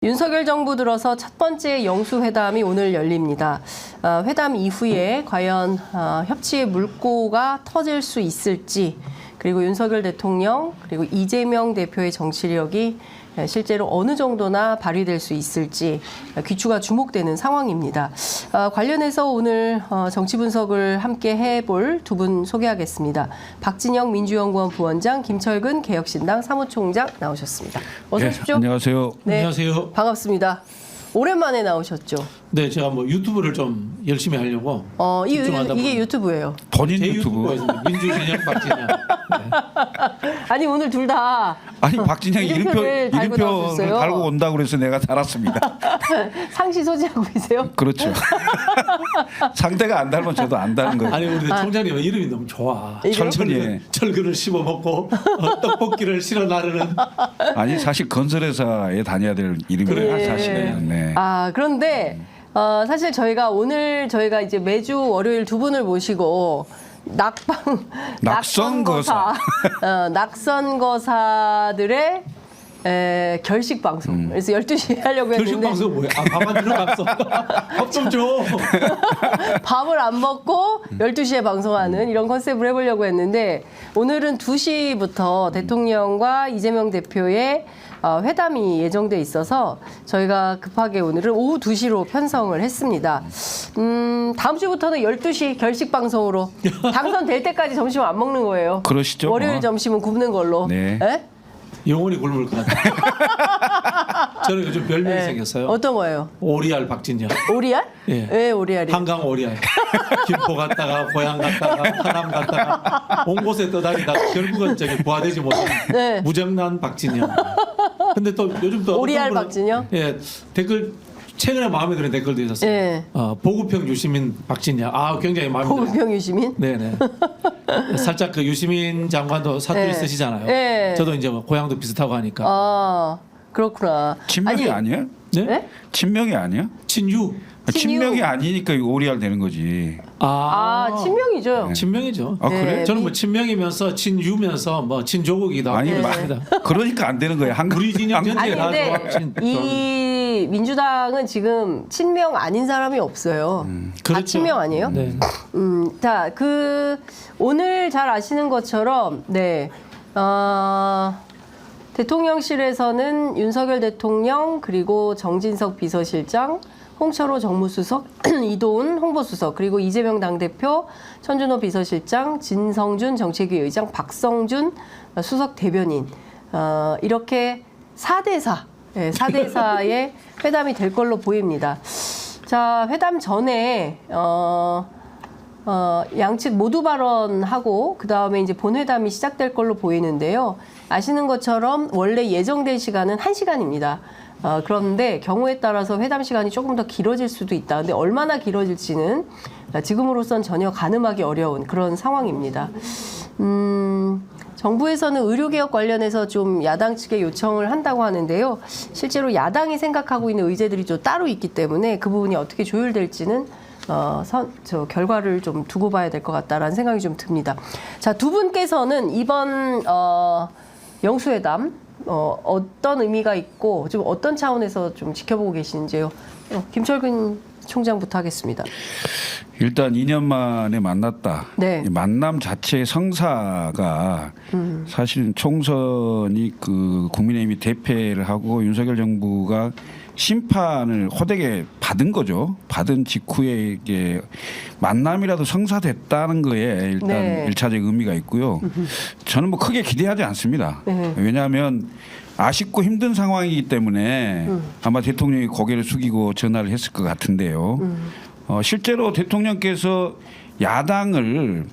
윤석열 정부 들어서 첫 번째 영수회담이 오늘 열립니다. 회담 이후에 과연 협치의 물꼬가 터질 수 있을지, 그리고 윤석열 대통령 그리고 이재명 대표의 정치력이 실제로 어느 정도나 발휘될 수 있을지 귀추가 주목되는 상황입니다. 관련해서 오늘 정치 분석을 함께 해볼 두 분 소개하겠습니다. 박진영 민주연구원 부원장, 김철근 개혁신당 사무총장 나오셨습니다. 어서 오십시오. 안녕하세요. 네, 안녕하세요. 반갑습니다. 오랜만에 나오셨죠? 네, 제가 뭐 유튜브를 좀 열심히 하려고 이게 집중하다 보니 유튜브예요. 본인 제 유튜브. 유튜브가 민주진영 박진영. 아니 오늘 둘 다 아니 박진영이 이름표를 달고 이름표를 나오셨어요. 달고 온다고 그래서 내가 달았습니다. 상시 소지하고 계세요? 그렇죠. 상대가 안 닮으면 저도 안 닮은 거예요. 아니 우리 총장님 이름이 너무 좋아. 철근이. 철근을 씹어 먹고 떡볶이를 실어 나르는. 아니 사실 건설회사에 다녀야 될 이름이에요. 그래. 사실은. 네. 그런데 사실 저희가 이제 매주 월요일 두 분을 모시고 낙선거사. 낙선거사들의 결식 방송. 그래서 12시에 하려고 했는데 결식 방송 뭐야? 밥안 들어갔어. 밥 좀 줘. 밥을 안 먹고 12시에 방송하는 이런 컨셉을 해보려고 했는데, 오늘은 2시부터 대통령과 이재명 대표의 회담이 예정돼 있어서 저희가 급하게 오늘은 오후 2시로 편성을 했습니다. 다음 주부터는 12시 결식 방송으로 당선될 때까지 점심 안 먹는 거예요. 그러시죠. 월요일 점심은 굶는 걸로. 네. 에? 영원히 굶을 것 같아. 저는 요즘 별명이 네. 생겼어요. 어떤 거예요? 오리알 박진영. 오리알? 예. 왜 오리알이? 한강 오리알. 김포 갔다가 고향 갔다가 하남 갔다가 온 곳에 떠다니다 결국은 저기 부화되지 못한 네. 무정란 박진영. 근데 또 요즘 또 오리알 어떤 분은- 박진영? 예, 댓글 최근에 마음에 드는 댓글도 있었어요. 예. 보급형 유시민 박진영. 굉장히 마음에 들어요. 보급형 유시민? 네네. 살짝 그 유시민 장관도 사투리 네. 쓰시잖아요. 네. 저도 이제 뭐 고향도 비슷하고 하니까. 그렇구나. 친명이 아니에요? 네? 네? 친명이 아니야? 친유. 친명이 아니니까 이거 오리알 되는 거지. 친명이죠. 친명이죠. 아 네. 그래? 저는 뭐 친명이면서 친유면서 뭐 친조국이기도 아니 하고 마- 합니다. 그러니까 안 되는 거예요. 우리 진영 아니 전체에 다 근데 좋아하신 이 민주당은 지금 친명 아닌 사람이 없어요. 다 그렇죠. 친명 아니에요? 네. 자, 오늘 잘 아시는 것처럼 대통령실에서는 윤석열 대통령 그리고 정진석 비서실장, 홍철호 정무수석, 이도훈 홍보수석, 그리고 이재명 당대표, 천준호 비서실장, 진성준 정책위 의장, 박성준 수석 대변인, 이렇게 4대4, 4대4의 회담이 될 걸로 보입니다. 자, 회담 전에 양측 모두 발언하고 그 다음에 이제 본회담이 시작될 걸로 보이는데요. 아시는 것처럼 원래 예정된 시간은 1시간입니다. 그런데 경우에 따라서 회담 시간이 조금 더 길어질 수도 있다. 근데 얼마나 길어질지는 지금으로선 전혀 가늠하기 어려운 그런 상황입니다. 정부에서는 의료개혁 관련해서 좀 야당 측에 요청을 한다고 하는데요. 실제로 야당이 생각하고 있는 의제들이 좀 따로 있기 때문에 그 부분이 어떻게 조율될지는 결과를 좀 두고 봐야 될 것 같다라는 생각이 좀 듭니다. 자, 두 분께서는 이번 영수회담 어떤 의미가 있고 좀 어떤 차원에서 좀 지켜보고 계시는지요? 김철근 총장부터 하겠습니다. 일단 2년 만에 만났다. 네. 이 만남 자체의 성사가 사실은 총선이 그 국민의힘이 대패를 하고 윤석열 정부가 심판을 호되게 받은 거죠. 받은 직후에 이게 만남이라도 성사됐다는 거에 일단 네. 1차적 의미가 있고요. 저는 뭐 크게 기대하지 않습니다. 네. 왜냐하면 아쉽고 힘든 상황이기 때문에 아마 대통령이 고개를 숙이고 전화를 했을 것 같은데요. 실제로 대통령께서 야당을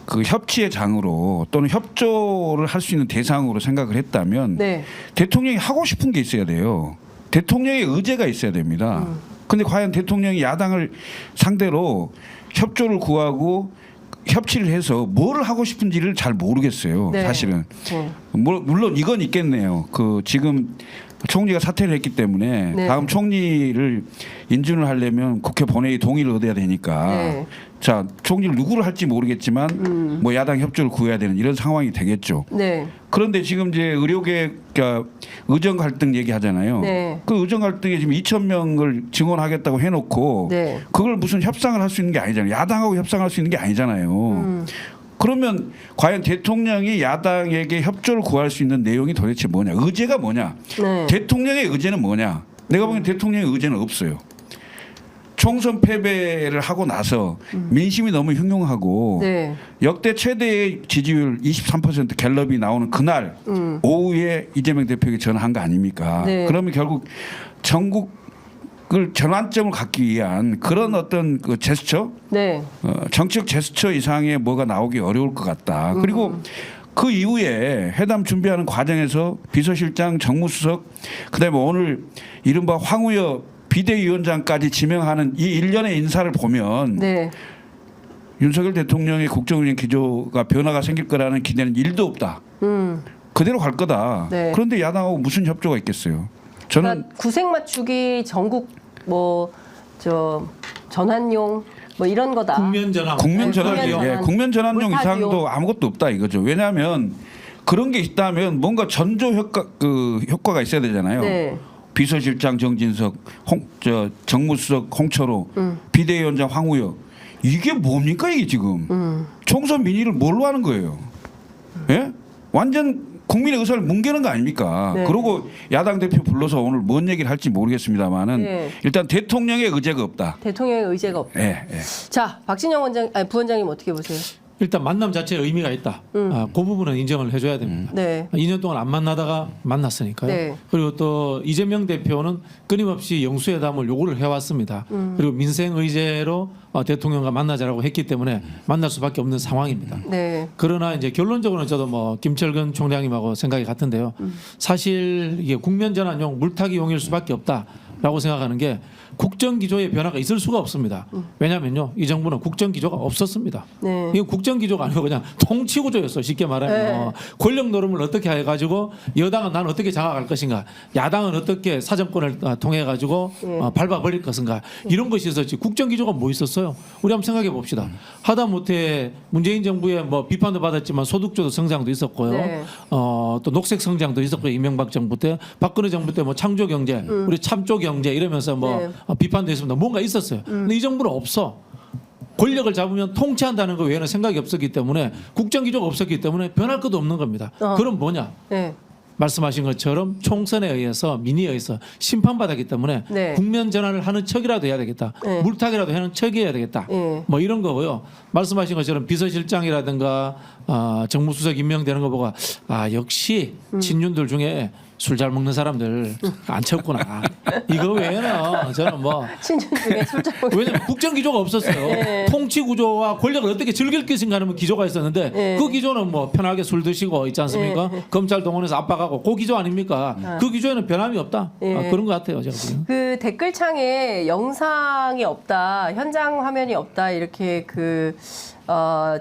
그 협치의 장으로 또는 협조를 할 수 있는 대상으로 생각을 했다면 네. 대통령이 하고 싶은 게 있어야 돼요. 대통령의 의제가 있어야 됩니다. 근데 과연 대통령이 야당을 상대로 협조를 구하고 협치를 해서 뭘 하고 싶은지를 잘 모르겠어요. 네. 사실은. 네. 물론 이건 있겠네요. 그 지금 총리가 사퇴를 했기 때문에 네. 다음 총리를 인준을 하려면 국회 본회의 동의를 얻어야 되니까 네. 자 총리를 누구를 할지 모르겠지만 뭐 야당 협조를 구해야 되는 이런 상황이 되겠죠. 네. 그런데 지금 이제 의료계 그러니까 의정 갈등 얘기하잖아요. 네. 그 의정 갈등에 지금 2,000명을 증원하겠다고 해놓고 네. 그걸 무슨 협상을 할 수 있는 게 아니잖아요. 야당하고 협상할 수 있는 게 아니잖아요. 그러면 과연 대통령이 야당에게 협조를 구할 수 있는 내용이 도대체 뭐냐? 의제가 뭐냐? 네. 대통령의 의제는 뭐냐? 내가 보기엔 대통령의 의제는 없어요. 총선 패배를 하고 나서 민심이 너무 흉흉하고 네. 역대 역대 최대의 지지율 23% 갤럽이 나오는 그날 오후에 이재명 대표에게 전화한 거 아닙니까? 네. 그러면 결국 전국을 전환점을 갖기 위한 그런 어떤 그 제스처, 네. 정치적 제스처 이상의 뭐가 나오기 어려울 것 같다. 그리고 그 이후에 회담 준비하는 과정에서 비서실장, 정무수석, 그다음에 오늘 이른바 황우여 비대위원장까지 지명하는 이 일련의 인사를 보면 네. 윤석열 대통령의 국정운영 기조가 변화가 생길 거라는 기대는 1도 없다. 그대로 갈 거다. 네. 그런데 야당하고 무슨 협조가 있겠어요? 저는 그러니까 구색 맞추기 전국 뭐 저 전환용 뭐 이런 거다. 국면 전환. 국면 네, 전환, 국면 전환. 국면 전환용 물타기용. 이상도 아무것도 없다 이거죠. 왜냐하면 그런 게 있다면 뭔가 전조 효과가 있어야 되잖아요. 네. 비서실장 정진석, 정무수석 홍철호, 비대위원장 황우여 이게 뭡니까 이게 지금 총선 민의를 뭘로 하는 거예요? 예? 완전 국민의 의사를 뭉개는 거 아닙니까? 네. 그리고 야당 대표 불러서 오늘 뭔 얘기를 할지 모르겠습니다만은 네. 일단 대통령의 의제가 없다. 대통령의 의제가 없다. 예, 예. 자, 박진영 부원장님 어떻게 보세요? 일단 만남 자체에 의미가 있다. 그 부분은 인정을 해줘야 됩니다. 네. 2년 동안 안 만나다가 만났으니까요. 네. 그리고 또 이재명 대표는 끊임없이 영수회담을 요구를 해왔습니다. 그리고 민생 의제로 대통령과 만나자라고 했기 때문에 만날 수밖에 없는 상황입니다. 네. 그러나 이제 결론적으로는 저도 뭐 김철근 총장님하고 생각이 같은데요. 사실 이게 국면 전환용 물타기용일 수밖에 없다라고 생각하는 게 국정 기조의 변화가 있을 수가 없습니다. 왜냐하면요, 이 정부는 국정 기조가 없었습니다. 네. 이건 국정 기조가 아니고 그냥 통치 구조였어. 쉽게 말하면 네. 권력 노름을 어떻게 해가지고 여당은 나는 어떻게 장악할 것인가, 야당은 어떻게 사정권을 통해 가지고 밟아버릴 것인가, 이런 것이 있었지. 국정 기조가 뭐 있었어요? 우리 한번 생각해 봅시다. 하다못해 문재인 정부의 뭐 비판도 받았지만 소득주도 성장도 있었고요. 네. 또 녹색 성장도 있었고요. 이명박 정부 때, 박근혜 정부 때 뭐 창조 경제, 우리 참조 경제 이러면서 뭐 네. 비판도 있습니다. 뭔가 있었어요. 근데 이 정부는 없어. 권력을 잡으면 통치한다는 거 외에는 생각이 없었기 때문에, 국정 기조가 없었기 때문에 변할 것도 없는 겁니다. 그럼 뭐냐? 네. 말씀하신 것처럼 총선에 의해서 민의에 의해서 심판받았기 때문에 네. 국면 전환을 하는 척이라도 해야 되겠다. 네. 물타기라도 하는 척이어야 되겠다. 네. 뭐 이런 거고요. 말씀하신 것처럼 비서실장이라든가 정무수석 임명되는 거 보고 역시 친윤들 중에 술 잘 먹는 사람들 안 쳤구나. 이거 외에는 저는 뭐 친준 중에 술장 왜냐면 국정 기조가 없었어요. 네. 통치 구조와 권력을 어떻게 즐길 것인가 하는 기조가 있었는데 네. 그 기조는 뭐 편하게 술 드시고 있지 않습니까? 검찰 동원해서 압박하고 그 기조 아닙니까? 그 기조에는 변함이 없다. 네. 그런 것 같아요. 제가 보기에는. 그 댓글창에 영상이 없다, 현장 화면이 없다 이렇게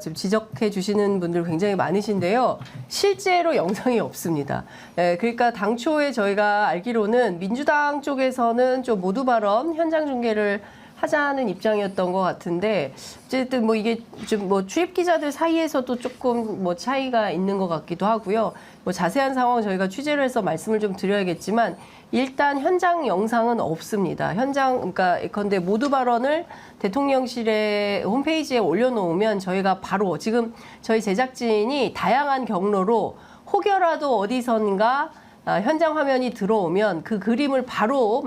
지금 지적해 주시는 분들 굉장히 많으신데요. 실제로 영상이 없습니다. 그러니까 당초에 저희가 알기로는 민주당 쪽에서는 좀 모두 발언 현장 중계를 하자는 입장이었던 것 같은데, 어쨌든 뭐 이게 좀 뭐 출입 기자들 사이에서도 조금 뭐 차이가 있는 것 같기도 하고요. 뭐 자세한 상황 저희가 취재를 해서 말씀을 좀 드려야겠지만, 일단 현장 영상은 없습니다. 그러니까 예컨대 모두 발언을 대통령실의 홈페이지에 올려놓으면 저희가 바로 지금 저희 제작진이 다양한 경로로 혹여라도 어디선가 현장 화면이 들어오면 그 그림을 바로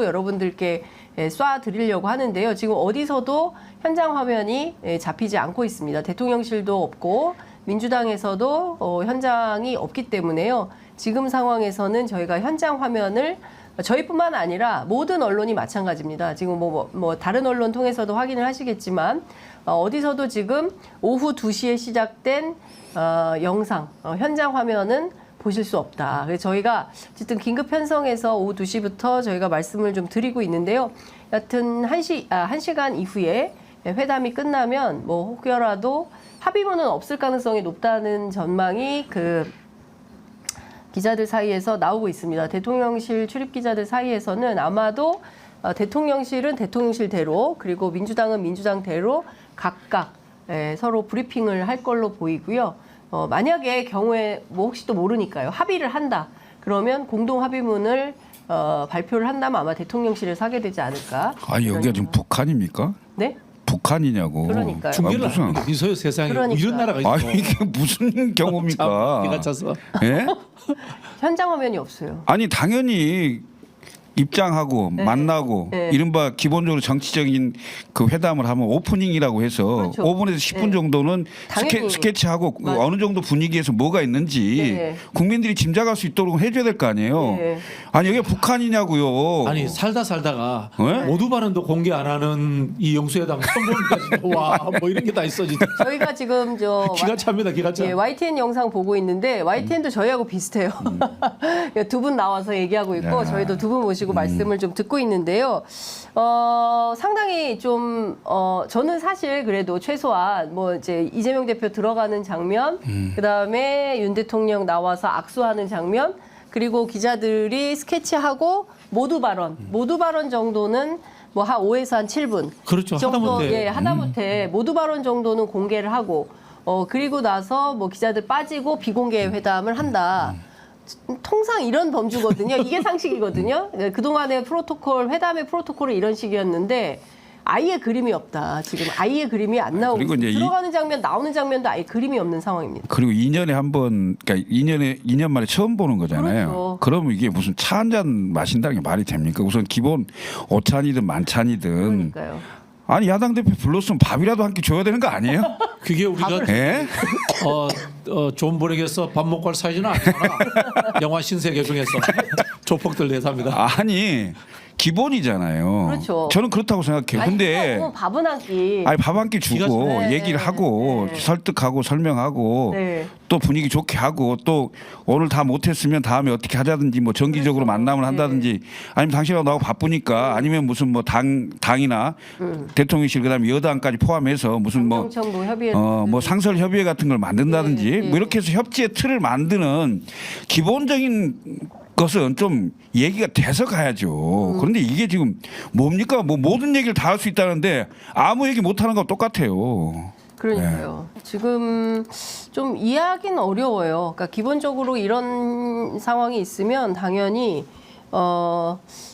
여러분들께 쏴 드리려고 하는데요. 지금 어디서도 현장 화면이 잡히지 않고 있습니다. 대통령실도 없고 민주당에서도 현장이 없기 때문에요. 지금 상황에서는 저희가 현장 화면을 저희뿐만 아니라 모든 언론이 마찬가지입니다. 지금 뭐 다른 언론 통해서도 확인을 하시겠지만 어디서도 지금 오후 2시에 시작된 영상, 현장 화면은 보실 수 없다. 그래서 저희가 어쨌든 긴급 편성해서 오후 2시부터 저희가 말씀을 좀 드리고 있는데요. 여튼 1시간 이후에 회담이 끝나면 뭐 혹여라도 합의문은 없을 가능성이 높다는 전망이 기자들 사이에서 나오고 있습니다. 대통령실 출입 기자들 사이에서는 아마도 대통령실은 대통령실대로 그리고 민주당은 민주당대로 각각 서로 브리핑을 할 걸로 보이고요. 만약에 경우에 뭐 혹시 또 모르니까요. 합의를 한다. 그러면 공동 합의문을 발표를 한다면 아마 대통령실에서 하게 되지 않을까. 아니 여기가 지금 북한입니까? 네? 북한이냐고. 그러니까요. 중계를 무슨- 하는 게 있어요 세상에. 그러니까요. 이런 나라가 있어. 아 이게 무슨 경우입니까? 기가 차서. 예? 현장 화면이 없어요. 아니 당연히 입장하고 만나고 네. 이른바 기본적으로 정치적인 그 회담을 하면 오프닝이라고 해서 그렇죠. 5분에서 10분 네. 정도는 당연히. 스케치하고 그 맞아요. 어느 정도 분위기에서 뭐가 있는지 네. 국민들이 짐작할 수 있도록 해줘야 될 거 아니에요. 네. 아니 여기 북한이냐고요. 아니 살다가 네? 모두 발언도 공개 안 하는 이 영수회담 처음 보니까 와뭐 이런 게 다 있어 진짜. 저희가 지금 기가 찹니다 기가 차. 예, YTN 영상 보고 있는데 YTN도 저희하고 비슷해요. 두 분 나와서 얘기하고 있고 야. 저희도 두 분 모시고 말씀을 좀 듣고 있는데요. 상당히 좀 저는 사실 그래도 최소한 뭐 이제 이재명 대표 들어가는 장면, 그다음에 윤 대통령 나와서 악수하는 장면, 그리고 기자들이 스케치하고 모두 발언 정도는 뭐 한 5에서 한 7분. 그렇죠. 이 정도, 하다못해. 예, 하다못해 모두 발언 정도는 공개를 하고 그리고 나서 뭐 기자들 빠지고 비공개 회담을 한다. 통상 이런 범주거든요. 이게 상식이거든요. 네, 그동안의 프로토콜, 회담의 프로토콜은 이런 식이었는데 아예 그림이 없다. 지금 아예 그림이 안 나오고 그리고 있어요. 이제 들어가는 장면, 나오는 장면도 아예 그림이 없는 상황입니다. 그리고 2년에 한 번, 그러니까 2년 만에 처음 보는 거잖아요. 그렇죠. 그러면 이게 무슨 차 한 잔 마신다는 게 말이 됩니까? 우선 기본 오찬이든 만찬이든 그러니까요. 아니 야당 대표 불렀으면 밥이라도 한 끼 줘야 되는 거 아니에요? 그게 우리가 예? 존 보렉에서 밥 먹고 할 사이즈는 아니잖아. 영화 신세계 중에서 조폭들 대사입니다. 아니 기본이잖아요. 그렇죠. 저는 그렇다고 생각해요. 아니, 근데 그냥 밥은 한 끼. 아니 밥 한 끼 주고 네, 얘기를 네, 하고 네. 설득하고 설명하고 네. 또 분위기 좋게 하고 또 오늘 다 못했으면 다음에 어떻게 하자든지 뭐 정기적으로 그렇죠. 만남을 한다든지 아니면 당신하고 나하고 바쁘니까 아니면 무슨 뭐 당이나 대통령실 그다음에 여당까지 포함해서 무슨 뭐 정청도 협의회 뭐 상설 협의회 같은 걸 만든다든지 네, 네. 뭐 이렇게 해서 협치의 틀을 만드는 기본적인 것은 좀 얘기가 돼서 가야죠. 그런데 이게 지금 뭡니까? 뭐 모든 얘기를 다 할 수 있다는데 아무 얘기 못 하는 거 똑같아요. 그러니까요. 지금 좀 이해하기는 어려워요. 그러니까 기본적으로 이런 상황이 있으면 당연히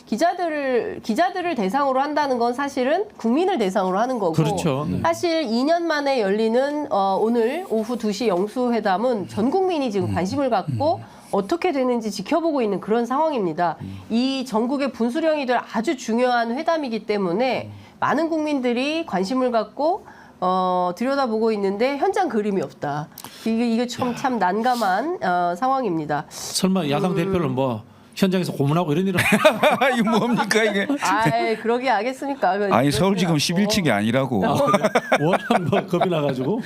기자들을 대상으로 한다는 건 사실은 국민을 대상으로 하는 거고. 그렇죠. 네. 사실 2년 만에 열리는 오늘 오후 2시 영수회담은 전 국민이 지금 관심을 갖고 어떻게 되는지 지켜보고 있는 그런 상황입니다. 이 전국의 분수령이들 아주 중요한 회담이기 때문에 많은 국민들이 관심을 갖고 들여다보고 있는데 현장 그림이 없다. 이게 참 난감한 상황입니다. 설마 야당 대표를 뭐 현장에서 고문하고 이런 일은 이거 뭡니까 이게? 아이, 그러게 하겠습니까? 아니 서울지검 11층이 아니라고. 워낙 뭐 겁이 나가지고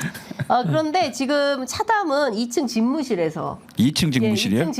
그런데 지금 차담은 2층 집무실에서 2층 직무실이에요? 예, 2층